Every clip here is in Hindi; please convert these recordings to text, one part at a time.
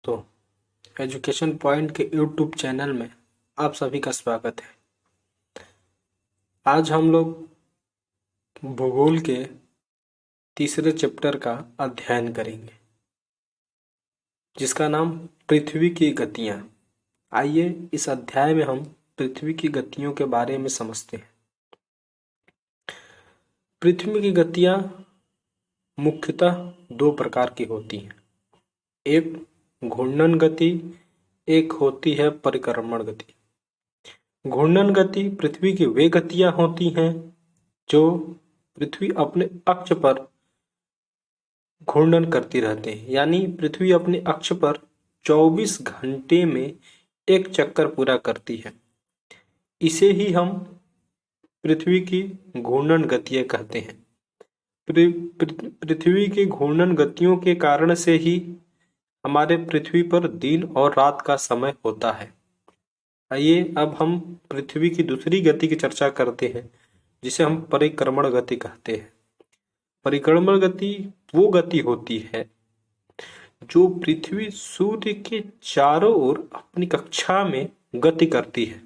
तो एजुकेशन पॉइंट के यूट्यूब चैनल में आप सभी का स्वागत है। आज हम लोग भूगोल के तीसरे चैप्टर का अध्ययन करेंगे, जिसका नाम पृथ्वी की गतियां। आइए इस अध्याय में हम पृथ्वी की गतियों के बारे में समझते हैं। पृथ्वी की गतियां मुख्यतः दो प्रकार की होती हैं, एक घूर्णन गति, एक होती है परिक्रमण गति। घूर्णन गति पृथ्वी की वे गतियां होती हैं जो पृथ्वी अपने अक्ष पर घूर्णन करती रहते हैं, यानी पृथ्वी अपने अक्ष पर 24 घंटे में एक चक्कर पूरा करती है। इसे ही हम पृथ्वी की घूर्णन गतियां कहते हैं। पृथ्वी की घूर्णन गतियों के कारण से ही हमारे पृथ्वी पर दिन और रात का समय होता है। आइए अब हम पृथ्वी की दूसरी गति की चर्चा करते हैं, जिसे हम परिक्रमण गति कहते हैं। परिक्रमण गति वो गति होती है जो पृथ्वी सूर्य के चारों ओर अपनी कक्षा में गति करती है।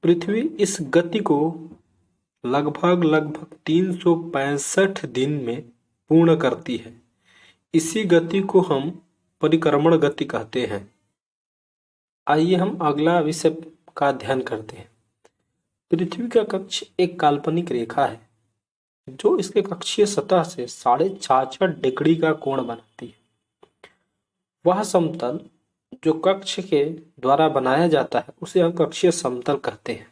पृथ्वी इस गति को लगभग 365 दिन में पूर्ण करती है। इसी गति को हम परिक्रमण गति कहते हैं। आइए हम अगला विषय का अध्ययन करते हैं। पृथ्वी का कक्ष एक काल्पनिक रेखा है जो इसके कक्षीय सतह से 66.5 डिग्री का कोण बनाती है। वह समतल जो कक्ष के द्वारा बनाया जाता है उसे हम कक्षीय समतल कहते हैं।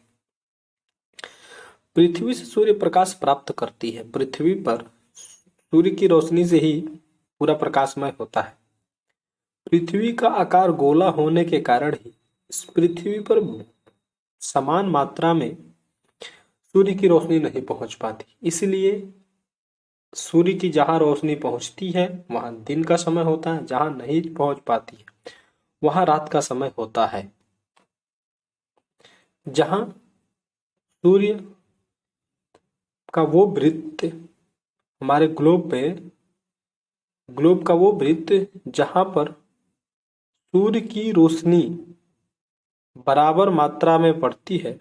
पृथ्वी से सूर्य प्रकाश प्राप्त करती है। पृथ्वी पर सूर्य की रोशनी से ही पूरा प्रकाशमय होता है। पृथ्वी का आकार गोला होने के कारण ही इस पृथ्वी पर समान मात्रा में सूर्य की रोशनी नहीं पहुंच पाती। इसलिए सूर्य की जहां रोशनी पहुंचती है वहां दिन का समय होता है, जहां नहीं पहुंच पाती है वहां रात का समय होता है। जहां सूर्य का वो वृत्त हमारे ग्लोब का वो वृत्त जहां पर सूर्य की रोशनी बराबर मात्रा में पड़ती है,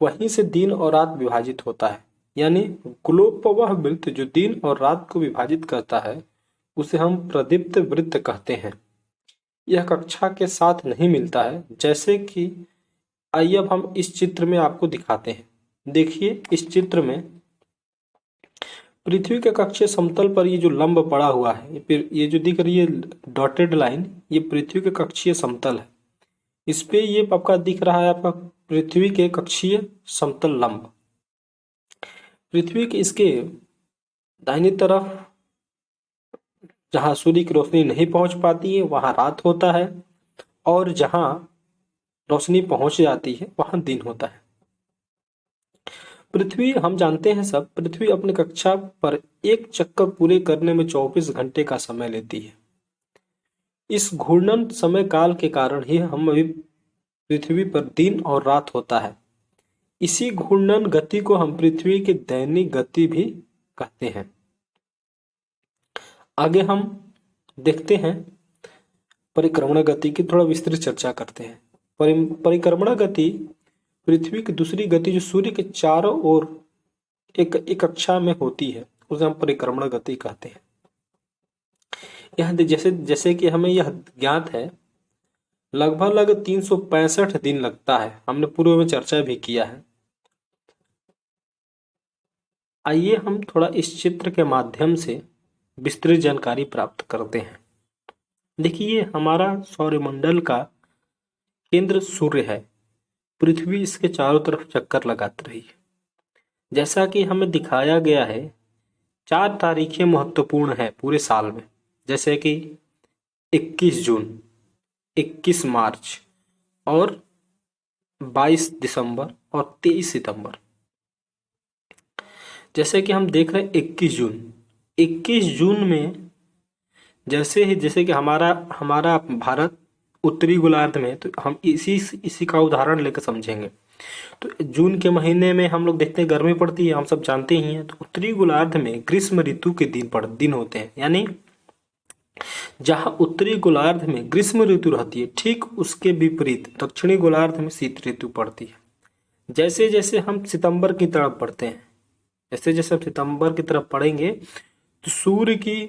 वहीं से दिन और रात विभाजित होता है। यानी ग्लोब पर वह वृत्त जो दिन और रात को विभाजित करता है उसे हम प्रदीप्त वृत्त कहते हैं। यह कक्षा के साथ नहीं मिलता है, जैसे कि आइए अब हम इस चित्र में आपको दिखाते हैं। देखिए इस चित्र में पृथ्वी के कक्षीय समतल पर ये जो लंब पड़ा हुआ है, ये जो दिख रही है डॉटेड लाइन, ये पृथ्वी के कक्षीय समतल है। इस पे ये आपका दिख रहा है आपका पृथ्वी के कक्षीय समतल लंब। पृथ्वी के इसके दाहिनी तरफ जहां सूर्य की रोशनी नहीं पहुंच पाती है वहां रात होता है, और जहां रोशनी पहुंच जाती है वहां दिन होता है। पृथ्वी, हम जानते हैं सब, पृथ्वी अपनी कक्षा पर एक चक्कर पूरे करने में 24 घंटे का समय लेती है। इस घूर्णन समय काल के कारण ही हम अभी पृथ्वी पर दिन और रात होता है। इसी घूर्णन गति को हम पृथ्वी की दैनिक गति भी कहते हैं। आगे हम देखते हैं परिक्रमण गति की थोड़ा विस्तृत चर्चा करते हैं। परिक्रमण गति पृथ्वी की दूसरी गति जो सूर्य के चारों ओर एक कक्षा में होती है उसे हम परिक्रमण गति कहते हैं। यह जैसे कि हमें यह ज्ञात है, लगभग 365 दिन लगता है। हमने पूर्व में चर्चा भी किया है। आइए हम थोड़ा इस चित्र के माध्यम से विस्तृत जानकारी प्राप्त करते हैं। देखिए हमारा सौरमंडल का केंद्र सूर्य है। पृथ्वी इसके चारों तरफ चक्कर लगाती रही है। जैसा कि हमें दिखाया गया है, 4 तारीखें महत्वपूर्ण है पूरे साल में, जैसे कि 21 जून, 21 मार्च और 22 दिसंबर और 23 सितंबर। जैसे कि हम देख रहे हैं 21 जून में जैसे कि हमारा भारत उत्तरी गोलार्ध में, तो हम इसी का उदाहरण लेकर समझेंगे। तो जून के महीने में हम लोग देखते हैं गर्मी पड़ती है, हम सब जानते ही हैं। तो उत्तरी गोलार्ध में ग्रीष्म ऋतु के दिन होते हैं, यानी जहां उत्तरी गोलार्ध में ग्रीष्म ऋतु रहती है, ठीक उसके विपरीत दक्षिणी गोलार्ध में शीत ऋतु पड़ती है। जैसे जैसे हम सितंबर की तरफ बढ़ते हैं, जैसे जैसे हम सितंबर की तरफ पढ़ेंगे तो सूर्य की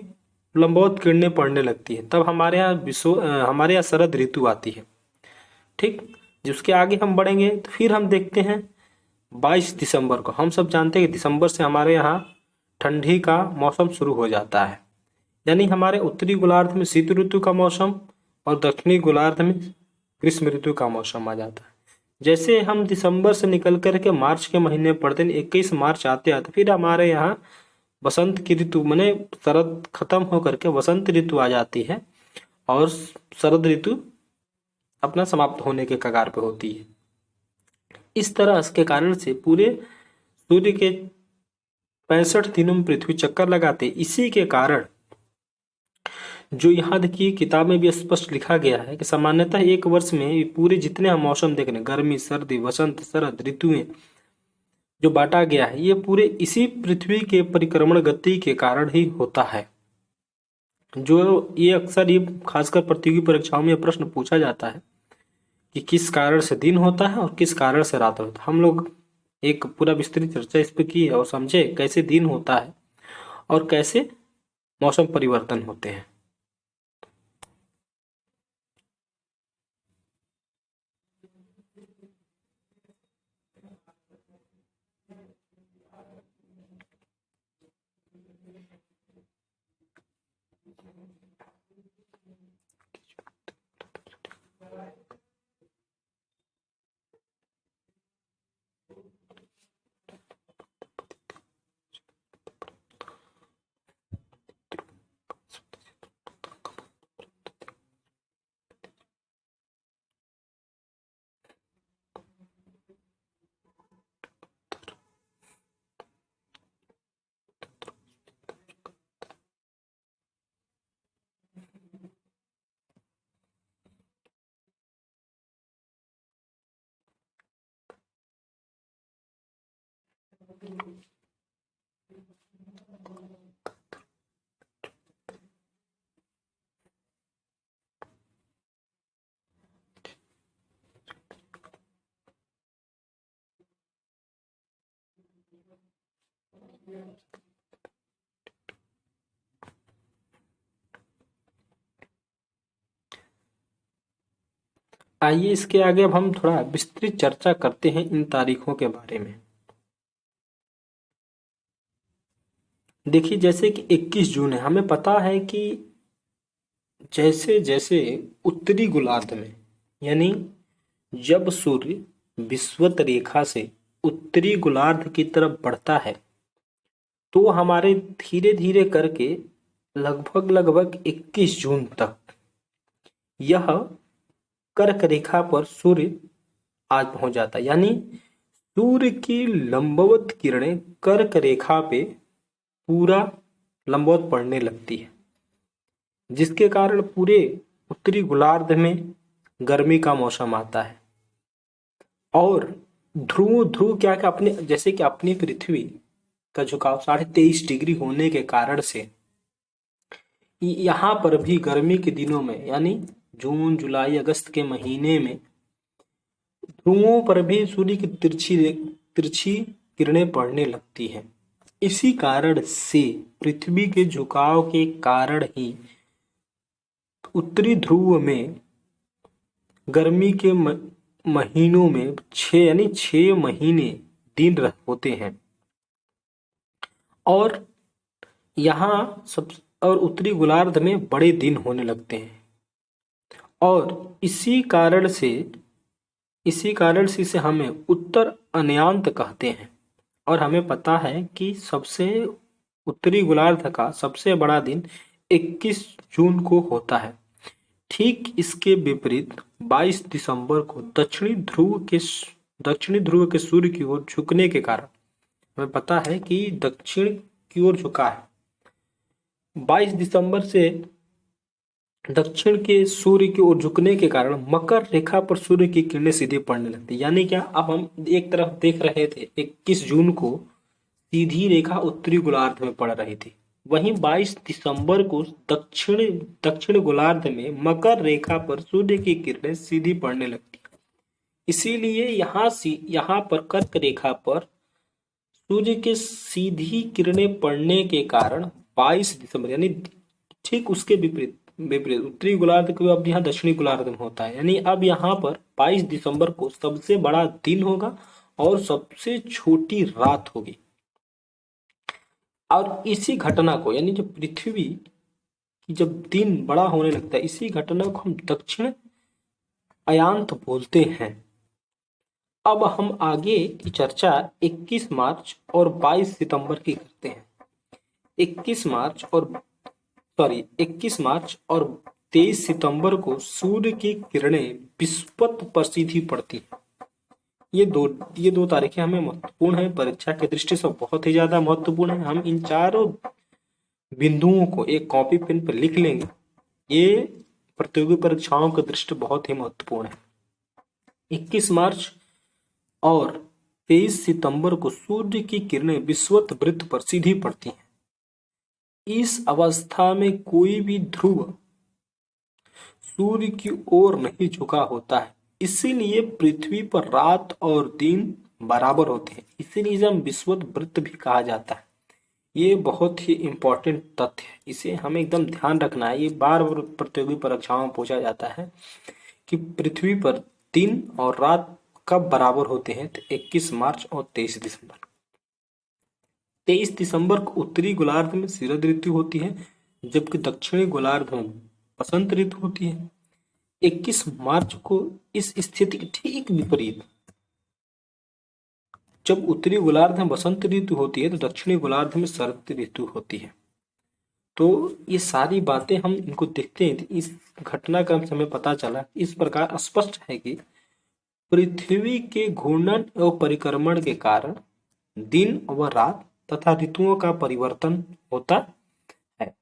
लंबवत किरणें पड़ने लगती है, तब हमारे यहाँ शरद ऋतु आती है। ठीक, जिसके आगे हम बढ़ेंगे तो फिर हम देखते हैं 22 दिसंबर को। हम सब जानते हैं कि दिसंबर से हमारे यहाँ ठंडी का मौसम शुरू हो जाता है, यानी हमारे उत्तरी गोलार्ध में शीत ऋतु का मौसम और दक्षिणी गोलार्ध में ग्रीष्म ऋतु का मौसम आ जाता है। जैसे हम दिसंबर से निकल कर के मार्च के महीने पड़ते हैं, 21 मार्च आते आते फिर हमारे यहाँ बसंत की ऋतु माने शरद खत्म होकर के वसंत ऋतु आ जाती है और शरद ऋतु अपना समाप्त होने के कगार पे होती है। इस तरह के कारण से पूरे सूर्य के 65 दिनों में पृथ्वी चक्कर लगाते। इसी के कारण जो यहाँ देखिए किताब में भी स्पष्ट लिखा गया है कि सामान्यतः एक वर्ष में पूरे जितने हम मौसम देख रहे हैं, गर्मी सर्दी वसंत शरद ऋतुएं जो बांटा गया है, ये पूरे इसी पृथ्वी के परिक्रमण गति के कारण ही होता है। जो ये अक्सर ये खासकर प्रतियोगी परीक्षाओं में प्रश्न पूछा जाता है कि किस कारण से दिन होता है और किस कारण से रात होता है। हम लोग एक पूरा विस्तृत चर्चा इस पर की है और समझे कैसे दिन होता है और कैसे मौसम परिवर्तन होते हैं। आइए इसके आगे अब हम थोड़ा विस्तृत चर्चा करते हैं इन तारीखों के बारे में। देखिए जैसे कि 21 जून है, हमें पता है कि जैसे जैसे उत्तरी गोलार्ध में यानी जब सूर्य विषुवत रेखा से उत्तरी गोलार्ध की तरफ बढ़ता है तो हमारे धीरे धीरे करके लगभग 21 जून तक यह कर्क रेखा पर सूर्य आज पहुंच जाता है, यानी सूर्य की लंबवत किरणें कर्क रेखा पे पूरा लंबवत पड़ने लगती है, जिसके कारण पूरे उत्तरी गोलार्ध में गर्मी का मौसम आता है। और ध्रुव क्या क्या अपने जैसे कि अपनी पृथ्वी का झुकाव 23.5 डिग्री होने के कारण से यहाँ पर भी गर्मी के दिनों में यानी जून जुलाई अगस्त के महीने में ध्रुवों पर भी सूर्य की तिरछी किरणें पड़ने लगती हैं। इसी कारण से पृथ्वी के झुकाव के कारण ही उत्तरी ध्रुव में गर्मी के महीनों में 6 महीने दिन होते हैं और यहाँ और उत्तरी गोलार्ध में बड़े दिन होने लगते हैं। और इसी कारण से इसे हमें उत्तर अनयांत कहते हैं। और हमें पता है कि सबसे उत्तरी गोलार्ध का सबसे बड़ा दिन 21 जून को होता है। ठीक इसके विपरीत 22 दिसंबर को दक्षिणी ध्रुव के सूर्य की ओर झुकने के कारण हमें पता है कि दक्षिण की ओर झुका है। 22 दिसंबर से दक्षिण के सूर्य की ओर झुकने के कारण मकर रेखा पर सूर्य की किरणें सीधे पड़ने लगती। यानी क्या, अब हम एक तरफ देख रहे थे 21 जून को सीधी रेखा उत्तरी गोलार्ध में पड़ रही थी, वहीं 22 दिसंबर को दक्षिण गोलार्ध में मकर रेखा पर सूर्य की किरणें सीधी पड़ने लगती है। इसीलिए यहाँ पर कर्क रेखा पर सूर्य के सीधी किरणें पड़ने के कारण 22 दिसंबर यानी ठीक उसके विपरीत विपरीत उत्तरी गोलार्ध को अब यहाँ दक्षिणी गोलार्ध में होता है, यानी अब यहाँ पर 22 दिसंबर को सबसे बड़ा दिन होगा और सबसे छोटी रात होगी। और इसी घटना को यानी जब पृथ्वी की जब दिन बड़ा होने लगता है, इसी घटना को हम दक्षिण अयांत बोलते हैं। अब हम आगे की चर्चा 21 मार्च और 22 सितंबर की करते हैं। 21 मार्च और 23 सितंबर को सूर्य की किरणें विषुवत पर सीधी पड़ती हैं। ये दो तारीखें हमें महत्वपूर्ण है, परीक्षा की दृष्टि से बहुत ही ज्यादा महत्वपूर्ण है। हम इन चारों बिंदुओं को एक कॉपी पेन पर लिख लेंगे। ये प्रतियोगी परीक्षाओं की दृष्टि बहुत ही महत्वपूर्ण है। 21 मार्च और 23 सितंबर को सूर्य की किरणें विषुवत वृत्त पर सीधी पड़ती हैं। इस अवस्था में कोई भी ध्रुव सूर्य की ओर नहीं झुका होता है, इसीलिए पृथ्वी पर रात और दिन बराबर होते हैं। इसीलिए इसे हम विषुवत वृत्त भी कहा जाता है। ये बहुत ही इंपॉर्टेंट तथ्य है, इसे हमें एकदम ध्यान रखना है। ये बार बार प्रतियोगी परीक्षाओं में पूछा जाता है कि पृथ्वी पर दिन और रात कब बराबर होते हैं, तो 21 मार्च और 23 दिसंबर। 23 दिसंबर को उत्तरी गोलार्ध में शरद ऋतु होती है, जबकि दक्षिणी गोलार्ध में बसंत ऋतु होती है। 21 मार्च को इस स्थिति के ठीक विपरीत, जब उत्तरी गोलार्ध में बसंत ऋतु होती है तो दक्षिणी गोलार्ध में शरद ऋतु होती है। तो ये सारी बातें हम इनको देखते हैं, इस घटना का हमें पता चला इस प्रकार स्पष्ट है कि पृथ्वी के घूर्णन और परिक्रमण के कारण दिन व रात तथा ऋतुओं का परिवर्तन होता है।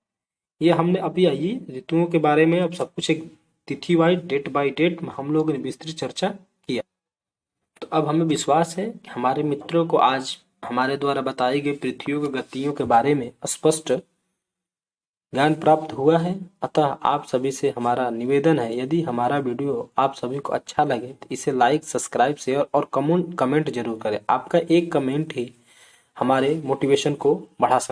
ये हमने अभी आई ऋतुओं के बारे में अब सब कुछ एक तिथि वाइज डेट बाय डेट हम लोगों ने विस्तृत चर्चा किया। तो अब हमें विश्वास है कि हमारे मित्रों को आज हमारे द्वारा बताई गई पृथ्वी की गतियों के बारे में स्पष्ट ज्ञान प्राप्त हुआ है। अतः आप सभी से हमारा निवेदन है, यदि हमारा वीडियो आप सभी को अच्छा लगे तो इसे लाइक, सब्सक्राइब, शेयर और कमेंट जरूर करें। आपका एक कमेंट ही हमारे मोटिवेशन को बढ़ा सकता है।